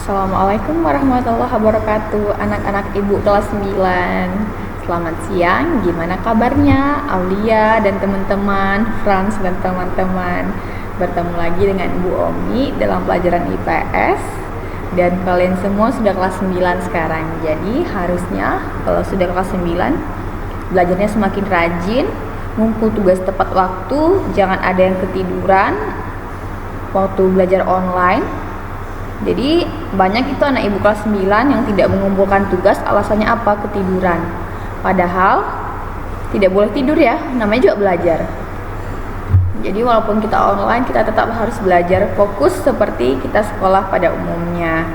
Assalamualaikum warahmatullahi wabarakatuh. Anak-anak ibu kelas 9, selamat siang. Gimana kabarnya Aulia dan teman-teman, Frans dan teman-teman? Bertemu lagi dengan Ibu Omi dalam pelajaran IPS. Dan kalian semua sudah kelas 9 sekarang. Jadi harusnya kalau sudah kelas 9, belajarnya semakin rajin, ngumpul tugas tepat waktu, jangan ada yang ketiduran waktu belajar online. Jadi banyak itu anak ibu kelas 9 yang tidak mengumpulkan tugas, alasannya apa? Ketiduran. Padahal tidak boleh tidur ya, namanya juga belajar. Jadi walaupun kita online, kita tetap harus belajar fokus seperti kita sekolah pada umumnya.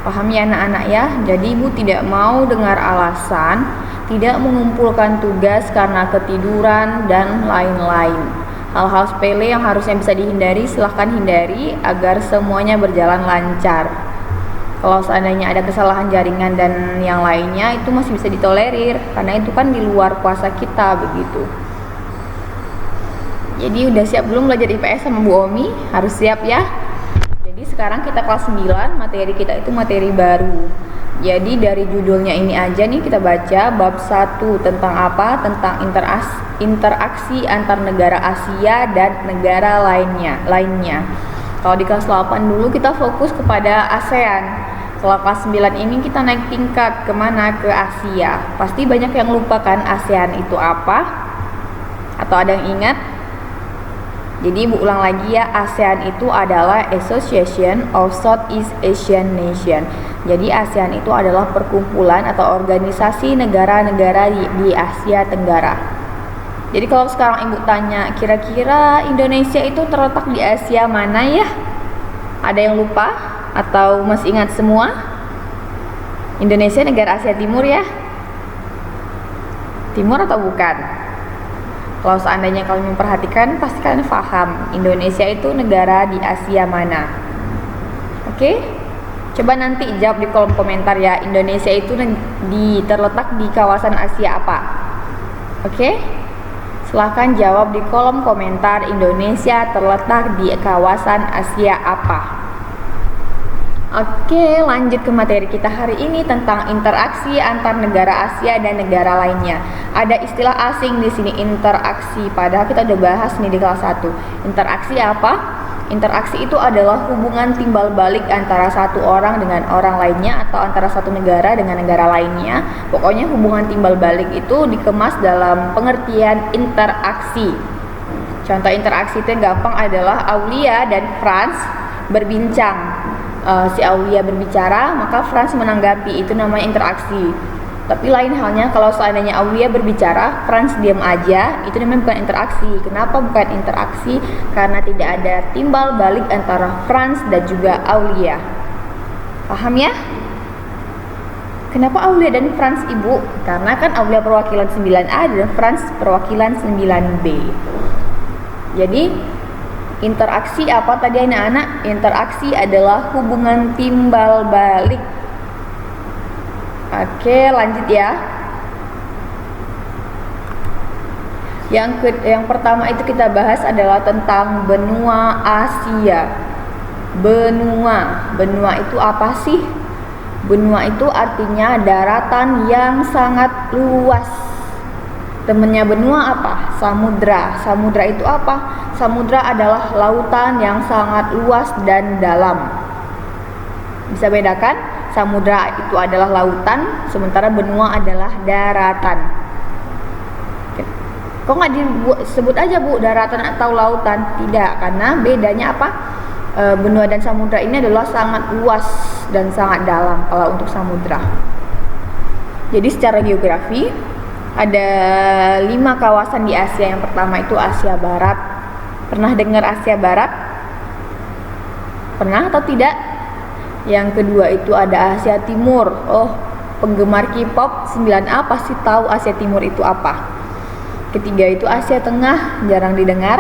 Paham ya anak-anak ya? Jadi ibu tidak mau dengar alasan tidak mengumpulkan tugas karena ketiduran dan lain-lain. Hal-hal sepele yang harusnya bisa dihindari, silahkan hindari agar semuanya berjalan lancar. Kalau seandainya ada kesalahan jaringan dan yang lainnya, itu masih bisa ditolerir, karena itu kan di luar kuasa kita begitu. Jadi udah siap belum belajar IPS sama Bu Omi? Harus siap ya. Jadi sekarang kita kelas 9, materi kita itu materi baru. Jadi dari judulnya ini aja nih kita baca bab 1 tentang apa? Tentang interaksi antar negara Asia dan negara lainnya. Kalau di kelas 8 dulu kita fokus kepada ASEAN. Kalau kelas 9 ini kita naik tingkat kemana? Ke Asia. Pasti banyak yang lupa kan ASEAN itu apa? Atau ada yang ingat? Jadi ibu ulang lagi ya, ASEAN itu adalah Association of Southeast Asian Nation. Jadi ASEAN itu adalah perkumpulan atau organisasi negara-negara di Asia Tenggara. Jadi kalau sekarang ibu tanya, kira-kira Indonesia itu terletak di Asia mana ya? Ada yang lupa atau masih ingat semua? Indonesia negara Asia Timur ya? Timur atau bukan? Kalau seandainya kalian memperhatikan, pasti kalian paham Indonesia itu negara di Asia mana. Oke? Coba nanti jawab di kolom komentar ya, Indonesia itu terletak di kawasan Asia apa? Oke? Silahkan jawab di kolom komentar, Indonesia terletak di kawasan Asia apa? Oke, lanjut ke materi kita hari ini tentang interaksi antar negara Asia dan negara lainnya. Ada istilah asing di sini, interaksi. Padahal kita udah bahas nih di kelas 1. Interaksi apa? Interaksi itu adalah hubungan timbal balik antara satu orang dengan orang lainnya atau antara satu negara dengan negara lainnya. Pokoknya hubungan timbal balik itu dikemas dalam pengertian interaksi. Contoh interaksi itu yang gampang adalah Aulia dan Frans berbincang. Si Aulia berbicara, maka Frans menanggapi, itu namanya interaksi. Tapi lain halnya kalau seandainya Aulia berbicara, Frans diam aja, itu namanya bukan interaksi. Kenapa bukan interaksi? Karena tidak ada timbal balik antara Frans dan juga Aulia. Paham ya? Kenapa Aulia dan Frans ibu? Karena kan Aulia perwakilan 9A dan Frans perwakilan 9B. Jadi interaksi apa tadi anak-anak? Interaksi adalah hubungan timbal balik. Oke, lanjut ya. Yang pertama itu kita bahas adalah tentang benua Asia. Benua itu apa sih? Benua itu artinya daratan yang sangat luas. Temennya benua apa? Samudra. Samudra itu apa? Samudra adalah lautan yang sangat luas dan dalam. Bisa bedakan? Samudra itu adalah lautan, sementara benua adalah daratan. Kok nggak disebut aja bu daratan atau lautan? Tidak, karena bedanya apa? Benua dan samudra ini adalah sangat luas dan sangat dalam kalau untuk samudra. Jadi secara geografi ada 5 kawasan di Asia. Yang pertama itu Asia Barat. Pernah dengar Asia Barat? Pernah atau tidak? Yang kedua itu ada Asia Timur. Oh, penggemar K-pop 9A pasti tahu Asia Timur itu apa. Ketiga itu Asia Tengah, jarang didengar.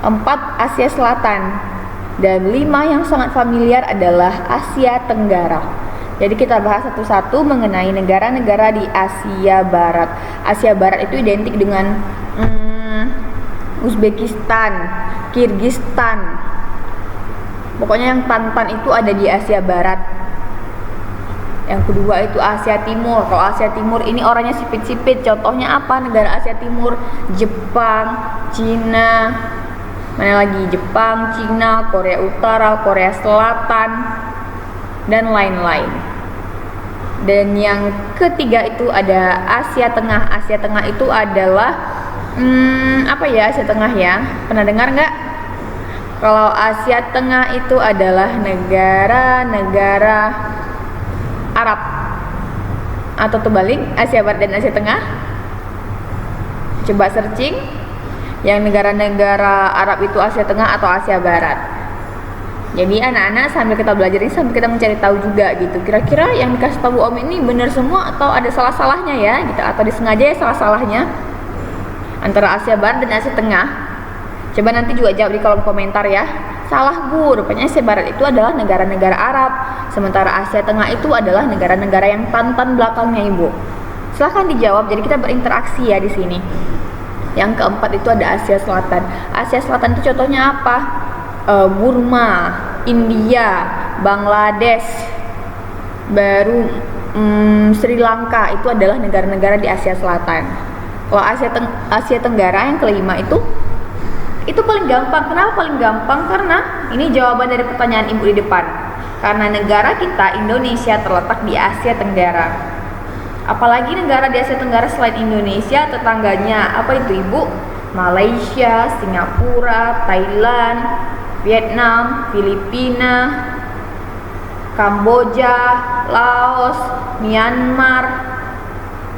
4 Asia Selatan. Dan 5 yang sangat familiar adalah Asia Tenggara. Jadi kita bahas satu-satu mengenai negara-negara di Asia Barat. Asia Barat itu identik dengan Uzbekistan, Kirgistan, Pokoknya yang Tantan itu ada di Asia Barat. Yang kedua itu Asia Timur. Kalau Asia Timur ini orangnya sipit-sipit. Contohnya apa? Negara Asia Timur, Jepang, Cina, mana lagi? Jepang, Cina, Korea Utara, Korea Selatan, dan lain-lain. Dan yang ketiga itu ada Asia Tengah. Asia Tengah itu adalah apa ya Asia Tengah ya? Pernah dengar nggak? Kalau Asia Tengah itu adalah negara-negara Arab. Atau terbalik, Asia Barat dan Asia Tengah. Coba searching. Yang negara-negara Arab itu Asia Tengah atau Asia Barat. Jadi anak-anak sambil kita belajar ini sambil kita mencari tahu juga gitu. Kira-kira yang dikasih tahu Om ini benar semua atau ada salah-salahnya ya gitu, atau disengaja ya salah-salahnya antara Asia Barat dan Asia Tengah. Coba nanti juga jawab di kolom komentar ya. Salah Bu, rupanya Asia Barat itu adalah negara-negara Arab, sementara Asia Tengah itu adalah negara-negara yang Tantan belakangnya Ibu. Silahkan dijawab, jadi kita berinteraksi ya di sini. Yang keempat itu ada Asia Selatan. Asia Selatan itu contohnya apa? Burma, India, Bangladesh, baru Sri Lanka itu adalah negara-negara di Asia Selatan. Kalau Asia Tenggara yang kelima itu paling gampang. Kenapa paling gampang? Karena ini jawaban dari pertanyaan Ibu di depan. Karena negara kita Indonesia terletak di Asia Tenggara. Apalagi negara di Asia Tenggara selain Indonesia, tetangganya apa itu Ibu? Malaysia, Singapura, Thailand, Vietnam, Filipina, Kamboja, Laos, Myanmar,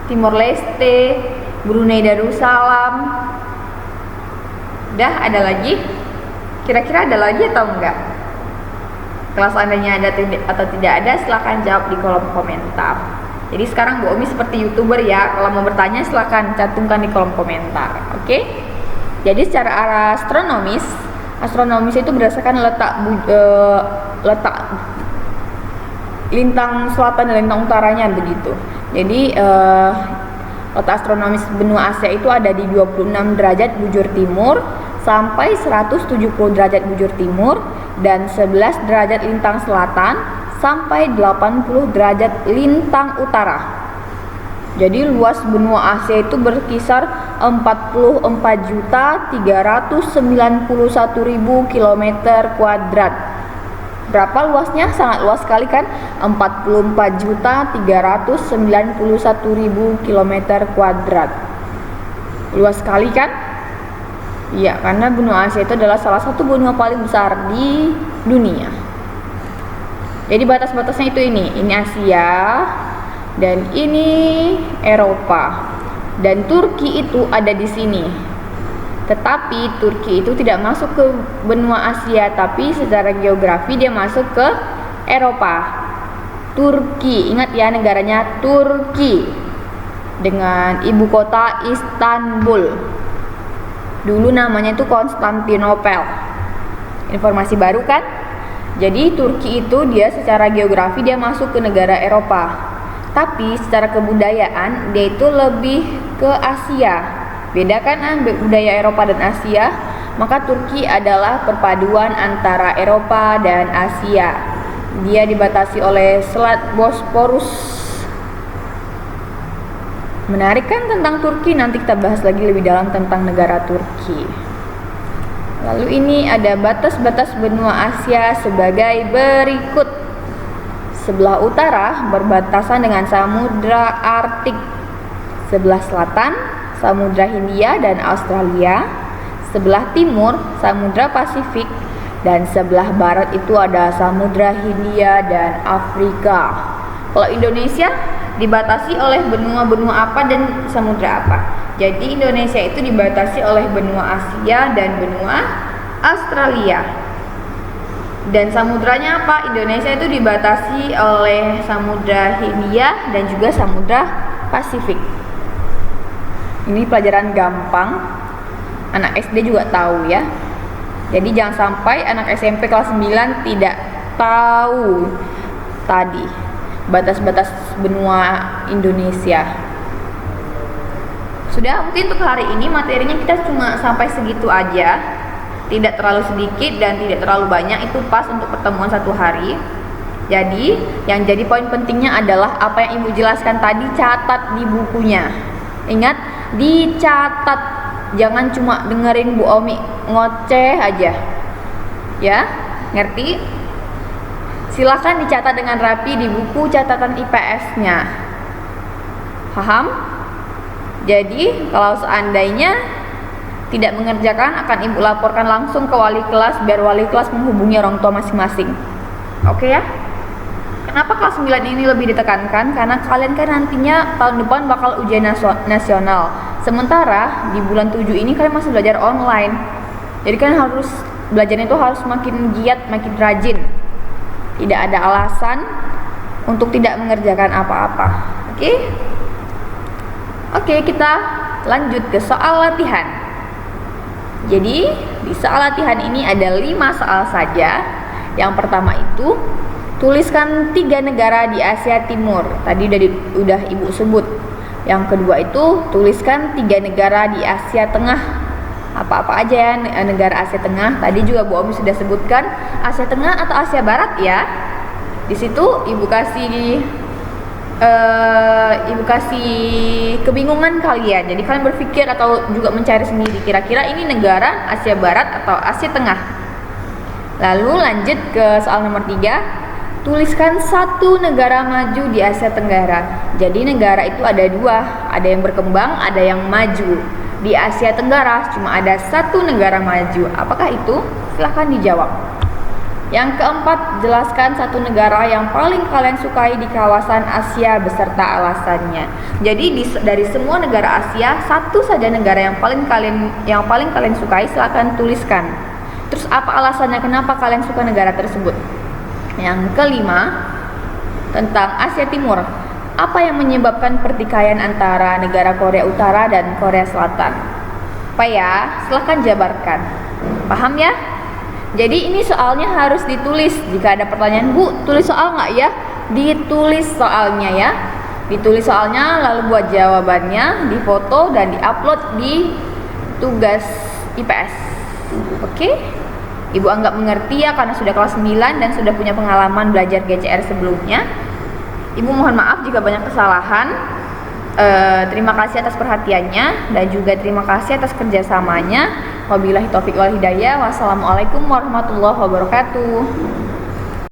Timor Leste, Brunei Darussalam. Udah, ada lagi? Kira-kira ada lagi atau enggak? Kalau seandainya ada atau tidak ada, silahkan jawab di kolom komentar. Jadi sekarang Bu Omi seperti YouTuber ya. Kalau mau bertanya silahkan cantumkan di kolom komentar. Oke? Jadi secara astronomis itu berdasarkan letak lintang selatan dan lintang utaranya begitu. Jadi letak astronomis benua Asia itu ada di 26 derajat bujur timur sampai 170 derajat bujur timur dan 11 derajat lintang selatan sampai 80 derajat lintang utara. Jadi luas benua Asia itu berkisar 44.391.000 km kuadrat. Berapa luasnya? Sangat luas sekali kan? 44.391.000 km kuadrat. Luas sekali kan? Iya, karena benua Asia itu adalah salah satu benua paling besar di dunia. Jadi batas-batasnya itu ini Asia dan ini Eropa. Dan Turki itu ada di sini. Tetapi Turki itu tidak masuk ke benua Asia, tapi secara geografi dia masuk ke Eropa. Turki, ingat ya negaranya Turki, dengan ibu kota Istanbul. Dulu namanya itu Konstantinopel. Informasi baru kan? Jadi Turki itu dia secara geografi dia masuk ke negara Eropa, tapi secara kebudayaan dia itu lebih ke Asia. Beda kan budaya Eropa dan Asia? Maka Turki adalah perpaduan antara Eropa dan Asia. Dia dibatasi oleh Selat Bosporus. Menarik kan tentang Turki? Nanti kita bahas lagi lebih dalam tentang negara Turki. Lalu ini ada batas-batas benua Asia sebagai berikut. Sebelah utara berbatasan dengan Samudra Arktik. Sebelah selatan Samudra Hindia dan Australia. Sebelah timur Samudra Pasifik. Dan sebelah barat itu ada Samudra Hindia dan Afrika. Kalau Indonesia dibatasi oleh benua-benua apa dan samudra apa? Jadi Indonesia itu dibatasi oleh benua Asia dan benua Australia. Dan samudranya apa? Indonesia itu dibatasi oleh Samudra Hindia dan juga Samudra Pasifik. Ini pelajaran gampang, anak SD juga tahu ya. Jadi jangan sampai anak SMP kelas 9 tidak tahu tadi batas-batas benua Indonesia. Sudah, mungkin untuk hari ini materinya kita cuma sampai segitu aja. tidak terlalu sedikit dan tidak terlalu banyak, itu pas untuk pertemuan satu hari. Jadi yang jadi poin pentingnya adalah apa yang ibu jelaskan tadi, catat di bukunya. Ingat, dicatat, jangan cuma dengerin Bu Omi ngoceh aja ya, ngerti? Silahkan dicatat dengan rapi di buku catatan IPS-nya. Paham? Jadi kalau seandainya tidak mengerjakan, akan ibu laporkan langsung ke wali kelas biar wali kelas menghubungi orang tua masing-masing. Oke ya? Kenapa kelas 9 ini lebih ditekankan? Karena kalian kan nantinya tahun depan bakal ujian nasional. Sementara di bulan 7 ini kalian masih belajar online. Jadi kan harus belajarnya itu harus makin giat, makin rajin. Tidak ada alasan untuk tidak mengerjakan apa-apa. Oke? Oke, kita lanjut ke soal latihan. Jadi di soal latihan ini ada 5 soal saja. Yang pertama itu tuliskan 3 negara di Asia Timur. Tadi udah ibu sebut. Yang kedua itu tuliskan 3 negara di Asia Tengah. Apa-apa aja ya negara Asia Tengah. Tadi juga Bu Omi sudah sebutkan Asia Tengah atau Asia Barat ya. Di situ ibu kasih kebingungan kalian. Jadi kalian berpikir atau juga mencari sendiri kira-kira ini negara Asia Barat atau Asia Tengah. Lalu lanjut ke soal nomor 3. Tuliskan 1 negara maju di Asia Tenggara. Jadi negara itu ada 2, ada yang berkembang, ada yang maju. Di Asia Tenggara cuma ada 1 negara maju. Apakah itu? Silahkan dijawab. Yang keempat, jelaskan 1 negara yang paling kalian sukai di kawasan Asia beserta alasannya. Jadi dari semua negara Asia, 1 saja negara yang paling kalian sukai, silahkan tuliskan. Terus apa alasannya kenapa kalian suka negara tersebut? Yang kelima, tentang Asia Timur. Apa yang menyebabkan pertikaian antara negara Korea Utara dan Korea Selatan? Apa ya? Silahkan jabarkan. Paham ya? Jadi ini soalnya harus ditulis. Jika ada pertanyaan, Bu, tulis soal nggak ya? Ditulis soalnya ya. Ditulis soalnya, lalu buat jawabannya, difoto dan diupload di tugas IPS. Oke? Ibu anggap mengerti ya karena sudah kelas 9 dan sudah punya pengalaman belajar GCR sebelumnya. Ibu mohon maaf jika banyak kesalahan. Terima kasih atas perhatiannya dan juga terima kasih atas kerjasamanya. Wabillahi taufiq wal hidayah. Wassalamualaikum warahmatullahi wabarakatuh.